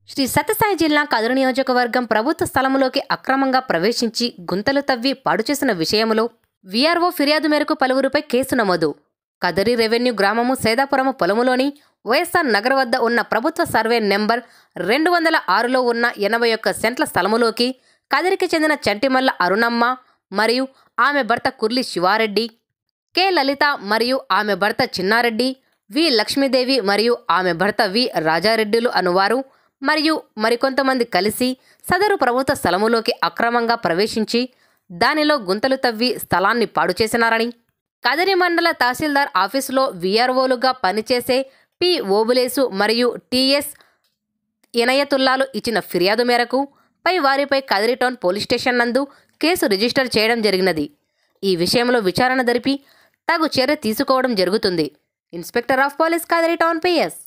శ్రీ సత్యసాయి జిల్లా కదిరి నియోజకవర్గం ప్రభుత్వ స్థలములోకి అక్రమంగా ప్రవేశించి గుంతలు తవ్వి పాడుచేసిన విషయములో వీఆర్ఓ ఫిర్యాదు మేరకు పలువురిపై కేసు నమోదు. కదిరి రెవెన్యూ గ్రామము సేదాపురము పొలములోని వైఎస్ఆర్ నగర్ వద్ద ఉన్న ప్రభుత్వ సర్వే నెంబర్ 206లో ఉన్న 81 సెంట్ల స్థలములోకి కదిరికి చెందిన చంటిమల్ల అరుణమ్మ మరియు ఆమె భర్త కుర్లి శివారెడ్డి, కె లలిత మరియు ఆమె భర్త చిన్నారెడ్డి, వి లక్ష్మీదేవి మరియు ఆమె భర్త వి రాజారెడ్డిలు అనువారు మరియు మరికొంతమంది కలిసి సదరు ప్రభుత్వ స్థలములోకి అక్రమంగా ప్రవేశించి దానిలో గుంతలు తవ్వి స్థలాన్ని పాడు చేసినారని కదిరి మండల తహసీల్దార్ ఆఫీసులో వీఆర్ఓలుగా పనిచేసే పి ఓబులేసు మరియు టిఎస్ ఇనయతుల్లాలు ఇచ్చిన ఫిర్యాదు మేరకు పై వారిపై కదిరి టౌన్ పోలీస్ స్టేషన్ నందు కేసు రిజిస్టర్ చేయడం జరిగినది. ఈ విషయంలో విచారణ జరిపి తగు చర్య తీసుకోవడం జరుగుతుంది. Inspector of police Kadiri town PS.